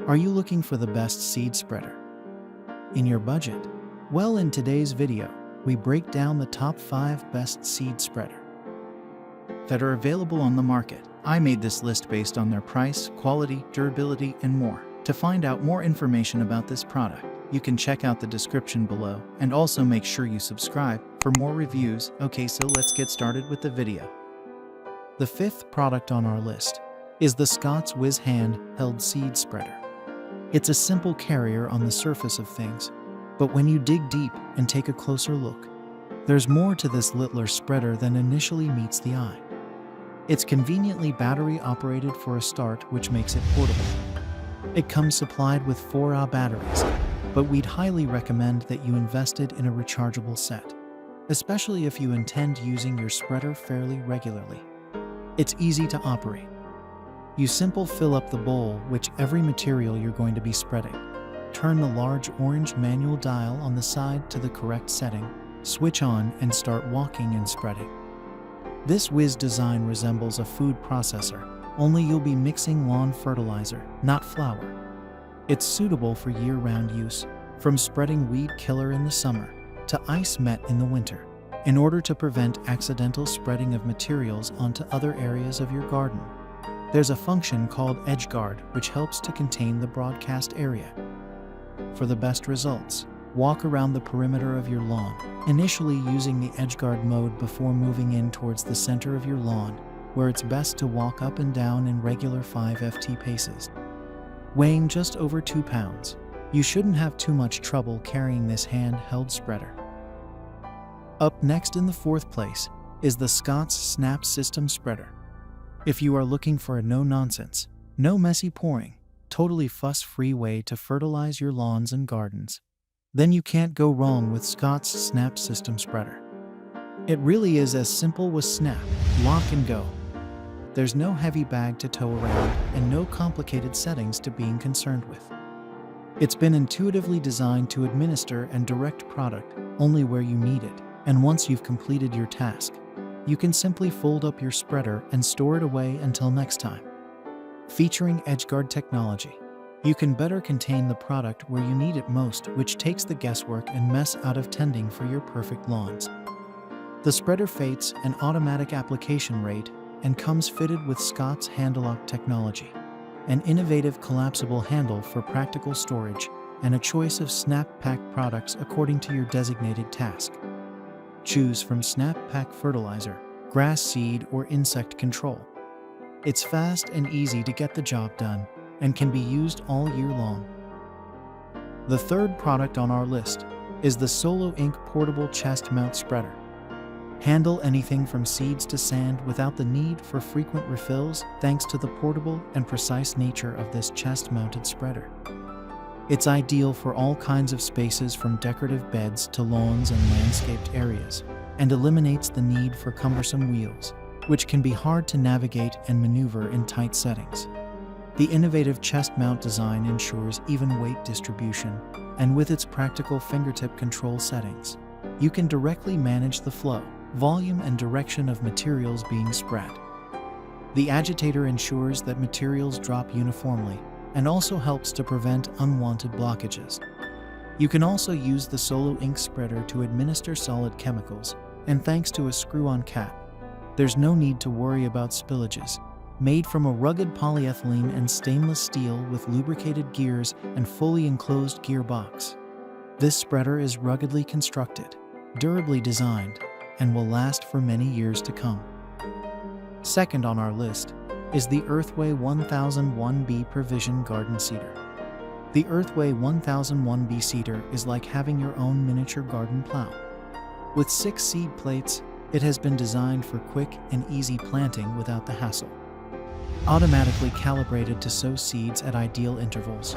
Are you looking for the best seed spreader in your budget? Well, in today's video, we break down the top 5 best seed spreader that are available on the market. I made this list based on their price, quality, durability, and more. To find out more information about this product, you can check out the description below, and also make sure you subscribe for more reviews. Okay, so let's get started with the video. The 5th product on our list is the Scott's Wizz handheld seed spreader. It's a simple carrier on the surface of things, but when you dig deep and take a closer look, there's more to this littler spreader than initially meets the eye. It's conveniently battery operated for a start, which makes it portable. It comes supplied with 4Ah batteries, but we'd highly recommend that you invested in a rechargeable set, especially if you intend using your spreader fairly regularly. It's easy to operate. You simply fill up the bowl with every material you're going to be spreading. Turn the large orange manual dial on the side to the correct setting, switch on, and start walking and spreading. This Wizz design resembles a food processor, only you'll be mixing lawn fertilizer, not flour. It's suitable for year-round use, from spreading weed killer in the summer to ice met in the winter, in order to prevent accidental spreading of materials onto other areas of your garden. There's a function called Edge Guard, which helps to contain the broadcast area. For the best results, walk around the perimeter of your lawn, initially using the Edge Guard mode before moving in towards the center of your lawn, where it's best to walk up and down in regular 5ft paces. Weighing just over 2 pounds, you shouldn't have too much trouble carrying this handheld spreader. Up next in the 4th place is the Scott's Snap System Spreader. If you are looking for a no-nonsense, no messy pouring, totally fuss-free way to fertilize your lawns and gardens, then you can't go wrong with Scott's Snap System Spreader. It really is as simple as snap, lock, and go. There's no heavy bag to tow around and no complicated settings to being concerned with. It's been intuitively designed to administer and direct product only where you need it, and once you've completed your task, you can simply fold up your spreader and store it away until next time. Featuring EdgeGuard technology, you can better contain the product where you need it most, which takes the guesswork and mess out of tending for your perfect lawns. The spreader fates an automatic application rate and comes fitted with Scott's Handlock technology, an innovative collapsible handle for practical storage, and a choice of Snap Pack products according to your designated task. Choose from Snap Pack fertilizer, grass seed, or insect control. It's fast and easy to get the job done and can be used all year long. The 3rd product on our list is the Solo Ink Portable Chest Mount Spreader. Handle anything from seeds to sand without the need for frequent refills thanks to the portable and precise nature of this chest-mounted spreader. It's ideal for all kinds of spaces from decorative beds to lawns and landscaped areas, and eliminates the need for cumbersome wheels, which can be hard to navigate and maneuver in tight settings. The innovative chest mount design ensures even weight distribution, and with its practical fingertip control settings, you can directly manage the flow, volume, and direction of materials being spread. The agitator ensures that materials drop uniformly, and also helps to prevent unwanted blockages. You can also use the Solo Ink spreader to administer solid chemicals, and thanks to a screw-on cap, there's no need to worry about spillages. Made from a rugged polyethylene and stainless steel with lubricated gears and fully enclosed gearbox, this spreader is ruggedly constructed, durably designed, and will last for many years to come. 2nd on our list is the Earthway 1001B Prevision Garden Seeder. The Earthway 1001B seeder is like having your own miniature garden plow. With 6 seed plates, it has been designed for quick and easy planting without the hassle. Automatically calibrated to sow seeds at ideal intervals,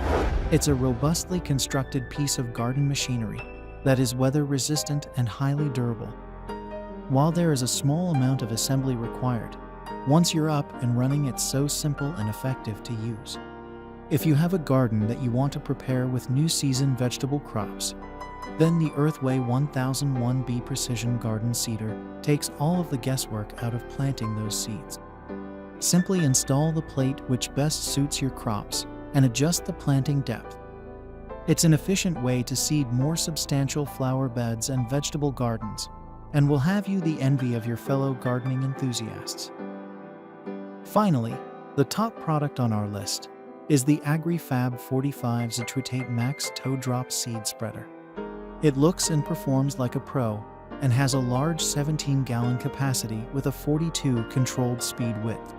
it's a robustly constructed piece of garden machinery that is weather-resistant and highly durable. While there is a small amount of assembly required, once you're up and running, it's so simple and effective to use. If you have a garden that you want to prepare with new season vegetable crops, then the Earthway 1001B Precision Garden Seeder takes all of the guesswork out of planting those seeds. Simply install the plate which best suits your crops and adjust the planting depth. It's an efficient way to seed more substantial flower beds and vegetable gardens, and will have you the envy of your fellow gardening enthusiasts. Finally, the top product on our list is the Agri-Fab 45 Zitritate Max Toe Drop Seed Spreader. It looks and performs like a pro and has a large 17-gallon capacity with a 42 controlled speed width.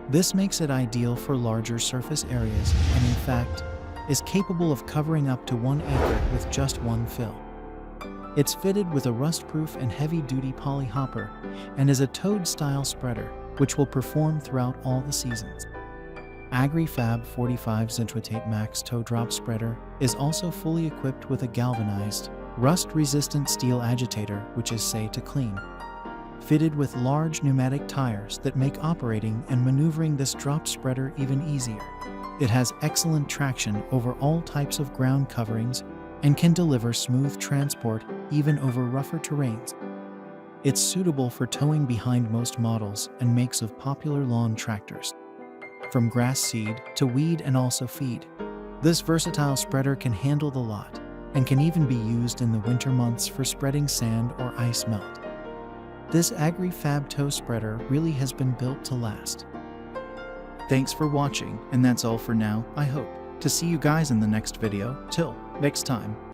This makes it ideal for larger surface areas and, in fact, is capable of covering up to 1 acre with just one fill. It's fitted with a rust-proof and heavy-duty poly hopper and is a toad-style spreader, which will perform throughout all the seasons. Agri-Fab 45 Zitritate Max Toe Drop Spreader is also fully equipped with a galvanized, rust-resistant steel agitator which is safe to clean. Fitted with large pneumatic tires that make operating and maneuvering this drop spreader even easier. It has excellent traction over all types of ground coverings and can deliver smooth transport even over rougher terrains. It's suitable for towing behind most models and makes of popular lawn tractors. From grass seed to weed and also feed, this versatile spreader can handle the lot and can even be used in the winter months for spreading sand or ice melt. This Agri-Fab toe spreader really has been built to last. Thanks for watching, and that's all for now. I hope to see you guys in the next video. Till next time.